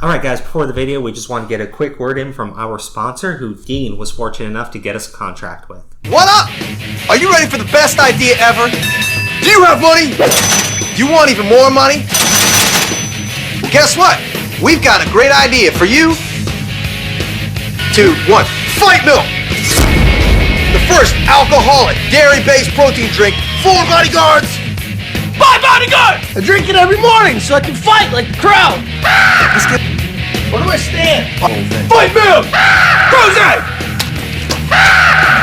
Alright guys, before the video, we just want to get a quick word in from our sponsor, who Dean was fortunate enough to get us a contract with. What up? Are you ready for the best idea ever? Do you have money? Do you want even more money? Well, guess what? We've got a great idea for you. 2, 1, Fight Milk! The first alcoholic, dairy-based protein drink, 4 bodyguards! My bodyguard! I drink it every morning so I can fight like the crowd. Where do I stand? Fight Milk! Rosé!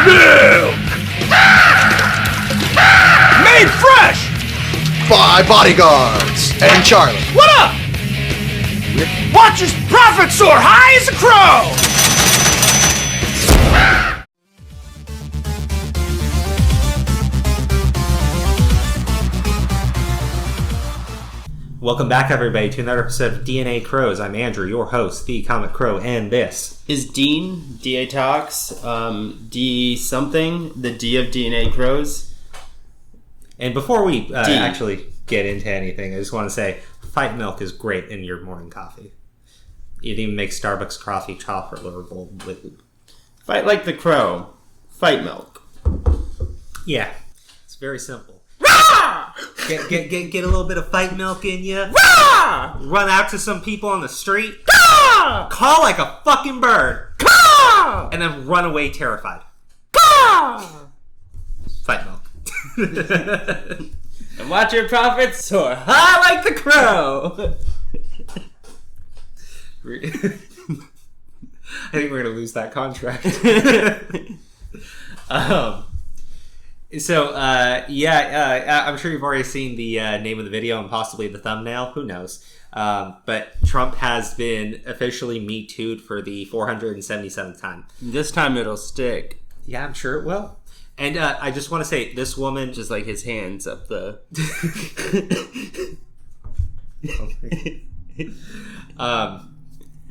Milk! Made fresh! By bodyguards and Charlie. What up? Watch his profits soar high as a crow. Welcome back, everybody, to another episode of DNA Crows. I'm Andrew, your host, the ComicCrowe, and this is Dean, DA Talks, D something, the D of DNA Crows. And before we actually get into anything, I just want to say, Fight Milk is great in your morning coffee. It even makes Starbucks coffee chocolate bowl. Fight like the crow. Fight Milk. Yeah, it's very simple. Rah! Get a little bit of Fight Milk in you. Rah! Run out to some people on the street. Rah! Call like a fucking bird. Rah! And then run away terrified. Rah! Fight Milk. And watch your profits soar high like the crow. I think we're going to lose that contract. I'm sure you've already seen the name of the video and possibly the thumbnail. Who knows? But Trump has been officially MeToo'd for the 477th time. This time it'll stick. Yeah, I'm sure it will. And I just want to say, this woman... Just like his hands up the...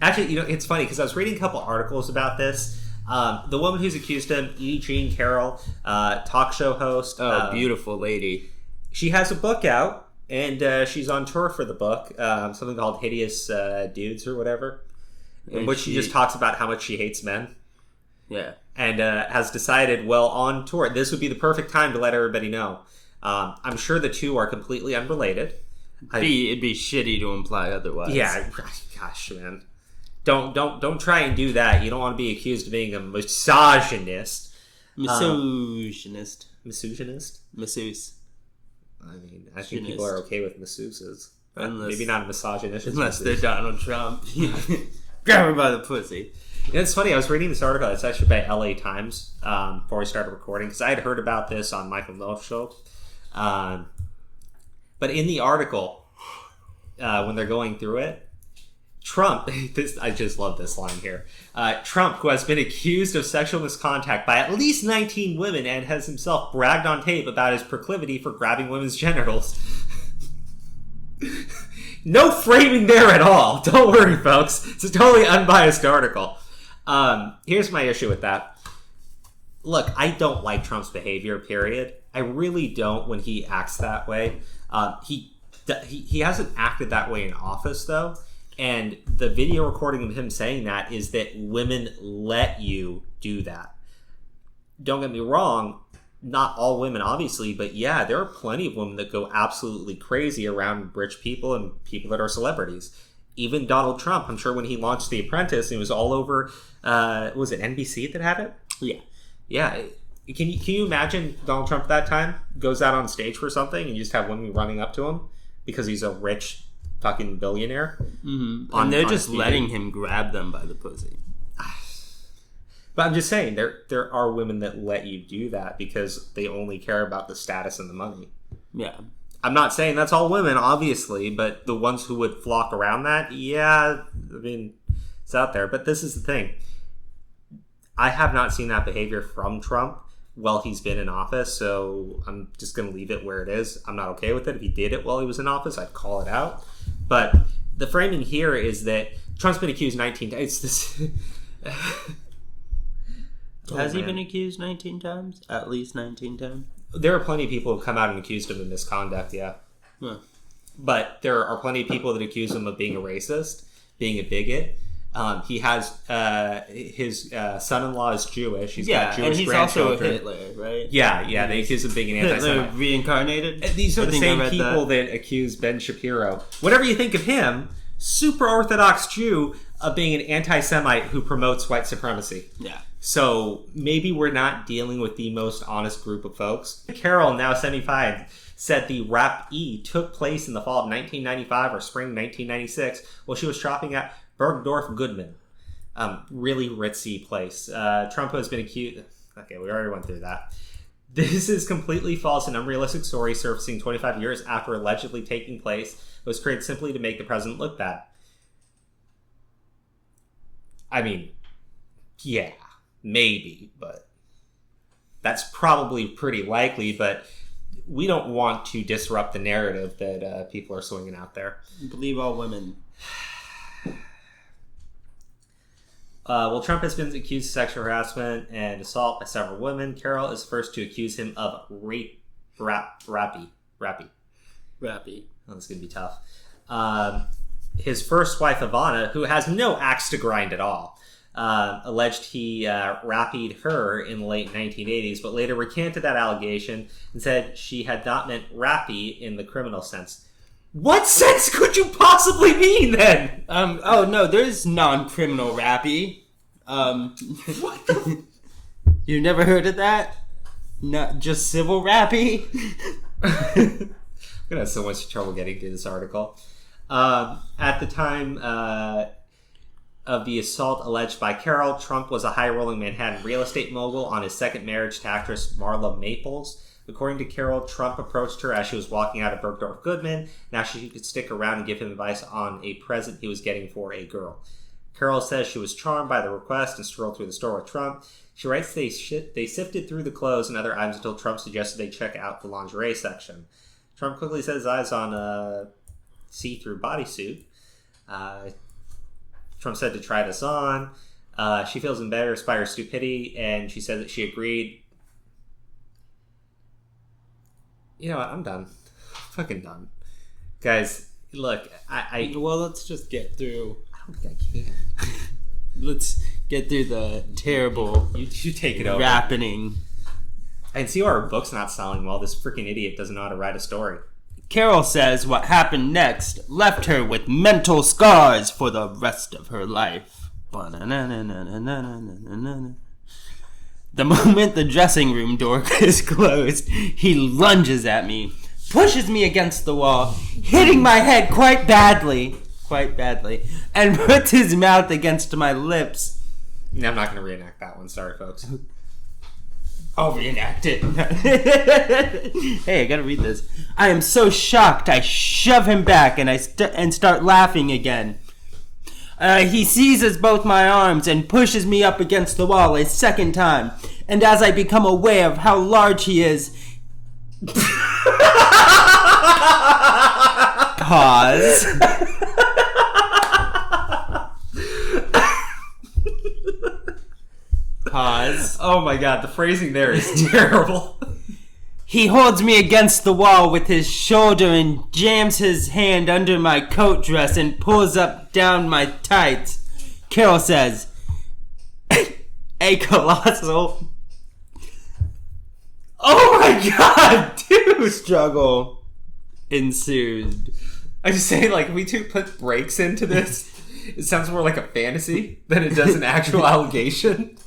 Actually, it's funny, because I was reading a couple articles about this. The woman who's accused him, E. Jean Carroll, talk show host. Beautiful lady. She has a book out, and she's on tour for the book, something called Hideous Dudes or whatever, in which she just talks about how much she hates men. Yeah. And has decided, well, on tour, this would be the perfect time to let everybody know. I'm sure the two are completely unrelated. It'd be shitty to imply otherwise. Yeah, gosh, man. Don't try and do that. You don't want to be accused of being a misogynist. Misogynist. Misogynist? Masseuse. I mean, I think people are okay with masseuses. Maybe not a misogynist. Unless they're Donald Trump. Grab her by the pussy. It's funny, I was reading this article. It's actually by LA Times before we started recording, because I had heard about this on Michael Mills' show. But in the article, when they're going through it, Trump, I just love this line here. Trump, who has been accused of sexual misconduct by at least 19 women and has himself bragged on tape about his proclivity for grabbing women's genitals. No framing there at all. Don't worry, folks. It's a totally unbiased article. Here's my issue with that. Look, I don't like Trump's behavior, period. I really don't when he acts that way. He hasn't acted that way in office, though. And the video recording of him saying that is that women let you do that. Don't get me wrong, not all women, obviously, but yeah, there are plenty of women that go absolutely crazy around rich people and people that are celebrities. Even Donald Trump, I'm sure when he launched The Apprentice, it was all over, was it NBC that had it? Yeah. Yeah. Can you imagine Donald Trump at that time goes out on stage for something and you just have women running up to him because he's a rich fucking billionaire? Mm-hmm. And they're just letting him grab them by the pussy. But I'm just saying, there are women that let you do that because they only care about the status and the money. Yeah. I'm not saying that's all women, obviously, but the ones who would flock around that, yeah, I mean, it's out there. But this is the thing. I have not seen that behavior from Trump while he's been in office, so I'm just going to leave it where it is. I'm not okay with it. If he did it while he was in office, I'd call it out. But the framing here is that Trump's been accused 19 times. It's this... Has he been accused 19 times? At least 19 times? There are plenty of people who have come out and accused him of misconduct, yeah. Huh. But there are plenty of people that accuse him of being a racist. being a bigot. He has his son-in-law is Jewish. He's got Jewish and he's also a Hitler, right? Yeah. They accuse him of being an anti-Semite. Hitler reincarnated. And these are the same people that accuse Ben Shapiro. Whatever you think of him, super Orthodox Jew, of being an anti-Semite who promotes white supremacy. Yeah. So maybe we're not dealing with the most honest group of folks. Carol, now 75, said the Rap E took place in the fall of 1995 or spring 1996 while she was shopping at Bergdorf Goodman. Really ritzy place. Trump has been accused... Okay, we already went through that. This is completely false and unrealistic story surfacing 25 years after allegedly taking place. It was created simply to make the president look bad. I mean, yeah, maybe, but that's probably pretty likely, but we don't want to disrupt the narrative that people are swinging out there. Believe all women. Well, Trump has been accused of sexual harassment and assault by several women. Carol is first to accuse him of rape. Rappy. Rappy. Oh, this is going to be tough. His first wife, Ivana, who has no axe to grind at all, alleged he rappied her in the late 1980s, but later recanted that allegation and said she had not meant rappy in the criminal sense. What sense could you possibly mean, then? Oh, no, there's non-criminal rappy. What the... You've never heard of that? Not just civil rappy? I'm gonna have so much trouble getting to this article. At the time of the assault alleged by Carol, Trump was a high-rolling Manhattan real estate mogul on his second marriage to actress Marla Maples. According to Carol, Trump approached her as she was walking out of Bergdorf Goodman. Now she could stick around and give him advice on a present he was getting for a girl. Carol says she was charmed by the request and strolled through the store with Trump. She writes they sifted through the clothes and other items until Trump suggested they check out the lingerie section. Trump quickly set his eyes on a see-through bodysuit. Trump said to try this on. She feels embarrassed by her stupidity, and she said that she agreed. You know what? I'm done. Fucking done. Guys, look, Well, let's just get through. I don't think I can. Let's get through the terrible You take it over. rappening. I can see why our book's not selling well. This freaking idiot doesn't know how to write a story. Carol says what happened next left her with mental scars for the rest of her life. The moment the dressing room door is closed, he lunges at me, pushes me against the wall, hitting my head quite badly, and puts his mouth against my lips. No, I'm not going to reenact that one. Sorry, folks. I'll reenact it. Hey, I gotta read this. I am so shocked, I shove him back and start laughing again. He seizes both my arms and pushes me up against the wall a second time. And as I become aware of how large he is... Pause. Pause. Oh my god, the phrasing there is terrible. He holds me against the wall with his shoulder and jams his hand under my coat dress and pulls up down my tights. Carol says, "A colossal..." Oh my god, dude! Struggle ensued. I just say, like, we two put breaks into this. It sounds more like a fantasy than it does an actual allegation.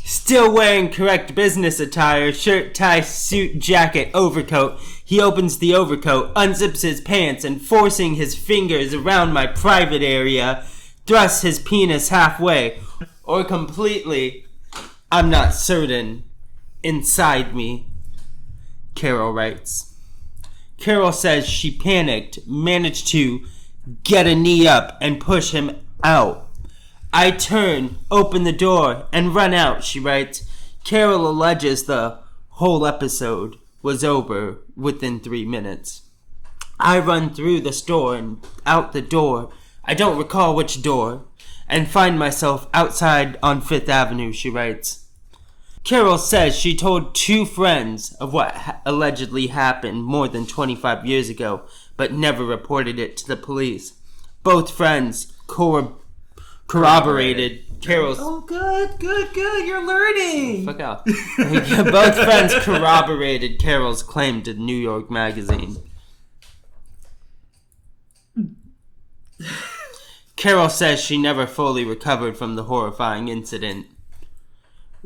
Still wearing correct business attire, shirt, tie, suit, jacket, overcoat, he opens the overcoat, unzips his pants, and forcing his fingers around my private area, thrusts his penis halfway, or completely, I'm not certain, inside me. Carol writes. Carol says she panicked, managed to get a knee up, and push him out. I turn, open the door, and run out, she writes. Carol alleges the whole episode was over within 3 minutes. I run through the store and out the door, I don't recall which door, and find myself outside on 5th Avenue, she writes. Carol says she told 2 friends of what allegedly happened more than 25 years ago, but never reported it to the police. Both friends corroborated Carol's... Oh, good. You're learning. Fuck out. Both friends corroborated Carol's claim to New York Magazine. Carol says she never fully recovered from the horrifying incident.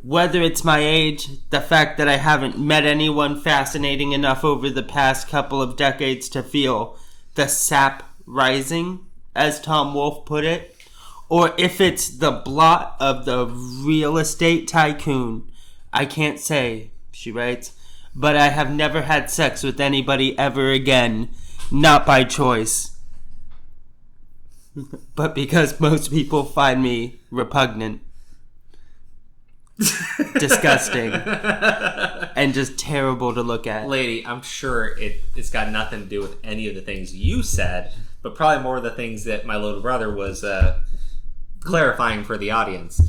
Whether it's my age, the fact that I haven't met anyone fascinating enough over the past couple of decades to feel the sap rising, as Tom Wolfe put it, or if it's the blot of the real estate tycoon, I can't say, she writes, but I have never had sex with anybody ever again, not by choice, but because most people find me repugnant. Disgusting and just terrible to look at. Lady, I'm sure it's got nothing to do with any of the things you said, but probably more of the things that my little brother was clarifying for the audience.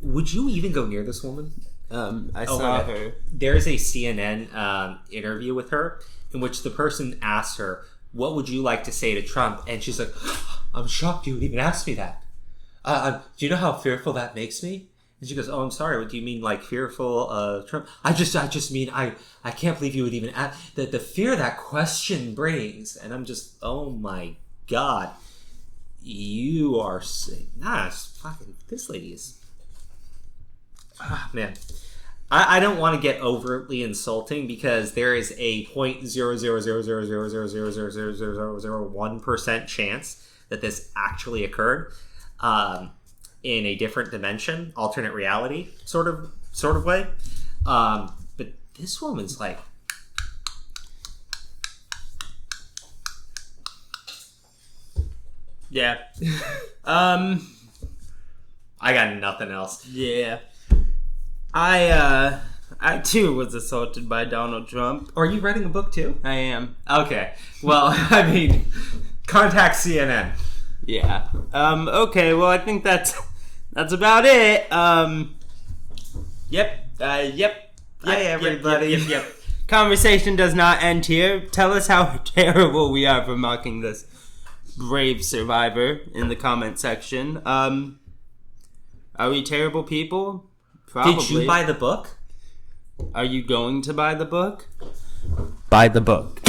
Would you even go near this woman? I saw her. There's a CNN interview with her in which the person asks her, what would you like to say to Trump? And she's like, I'm shocked you would even ask me that. Do you know how fearful that makes me? And she goes, oh, I'm sorry. What do you mean, like, fearful of Trump? I just mean, I can't believe you would even ask. The fear that question brings. And I'm just, oh, my God. You are sick. Nah, fucking, this lady is... Ah, man. I don't want to get overtly insulting because there is a 0.00000000001% chance that this actually occurred. In a different dimension, alternate reality sort of way. But this woman's like, yeah. I got nothing else. Yeah. I too was assaulted by Donald Trump. Are you writing a book too? I am. Okay. Well, I mean, contact CNN. Yeah. Okay, well, I think that's about it. Yep. Hi, everybody. Yep. Conversation does not end here. Tell us how terrible we are for mocking this brave survivor in the comment section. Are we terrible people? Probably. Did you buy the book? Are you going to buy the book? Buy the book.